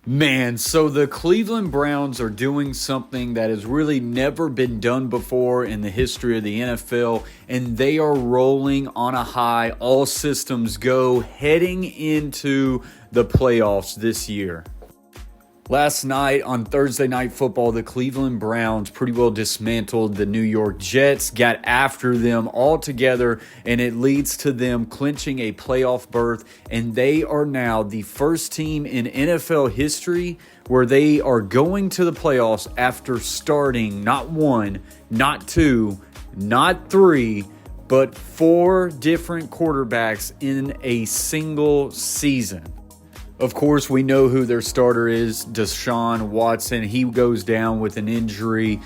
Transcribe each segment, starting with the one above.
Man, so the Cleveland Browns are doing something that has really never been done before in the history of the NFL, and they are rolling on a high, all systems go, heading into the playoffs this year. Last night on Thursday Night Football, the Cleveland Browns pretty well dismantled the New York Jets, got after them all together, and it leads to them clinching a playoff berth, and they are now the first team in NFL history where they are going to the playoffs after starting not one, not two, not three, but four different quarterbacks in a single season. Of course, we know who their starter is, Deshaun Watson. He goes down with an injury.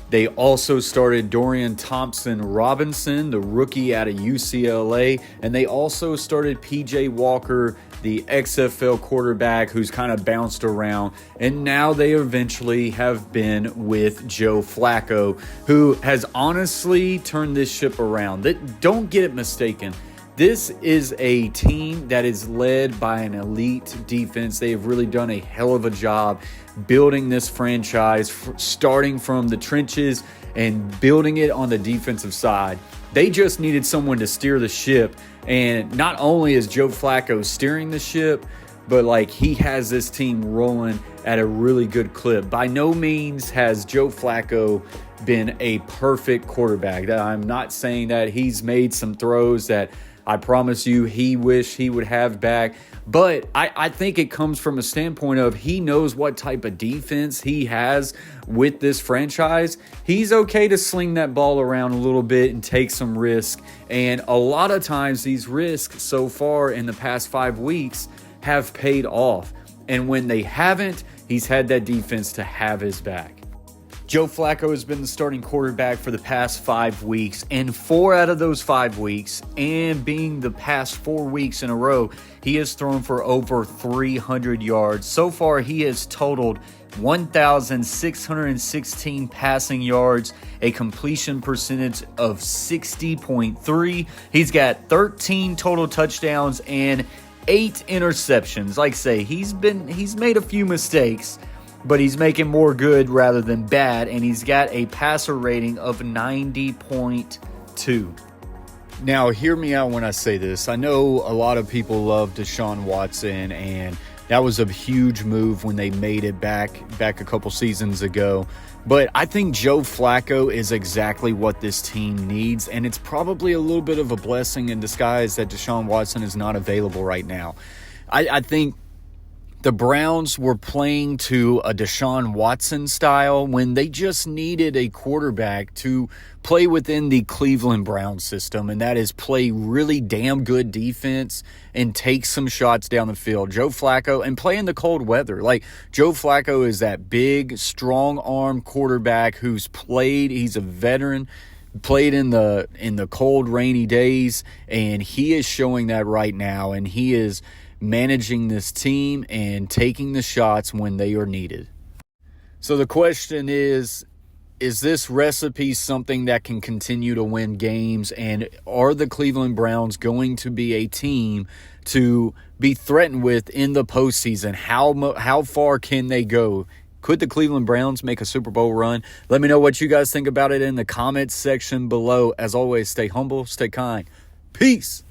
They also started Dorian Thompson-Robinson, the rookie out of UCLA. And they also started P.J. Walker, the XFL quarterback who's kind of bounced around. And now they eventually have been with Joe Flacco, who has honestly turned this ship around. Don't get it mistaken. This is a team that is led by an elite defense. They have really done a hell of a job building this franchise, starting from the trenches and building it on the defensive side. They just needed someone to steer the ship. And not only is Joe Flacco steering the ship, but he has this team rolling at a really good clip. By no means has Joe Flacco been a perfect quarterback. I'm not saying that. He's made some throws that I promise you he wish he would have back. But I think it comes from a standpoint of he knows what type of defense he has with this franchise. He's okay to sling that ball around a little bit and take some risk. And a lot of times these risks so far in the past 5 weeks have paid off. And when they haven't, he's had that defense to have his back. Joe Flacco has been the starting quarterback for the past 5 weeks, and 4 out of those 5 weeks, and being the past 4 weeks in a row, he has thrown for over 300 yards. So far, he has totaled 1,616 passing yards, a completion percentage of 60.3. He's got 13 total touchdowns and 8 interceptions. Like I say, he's made a few mistakes, but he's making more good rather than bad, and he's got a passer rating of 90.2. Now, hear me out when I say this. I know a lot of people love Deshaun Watson, and that was a huge move when they made it back a couple seasons ago. But I think Joe Flacco is exactly what this team needs, and it's probably a little bit of a blessing in disguise that Deshaun Watson is not available right now. I think the Browns were playing to a Deshaun Watson style when they just needed a quarterback to play within the Cleveland Browns system, and that is play really damn good defense and take some shots down the field. Joe Flacco, and play in the cold weather. Joe Flacco is that big, strong-arm quarterback he's a veteran, played in the cold, rainy days, and he is showing that right now, and he is managing this team and taking the shots when they are needed. So the question is this recipe something that can continue to win games? And are the Cleveland Browns going to be a team to be threatened with in the postseason? How far can they go? Could the Cleveland Browns make a Super Bowl run? Let me know what you guys think about it in the comments section below. As always, stay humble, stay kind. Peace.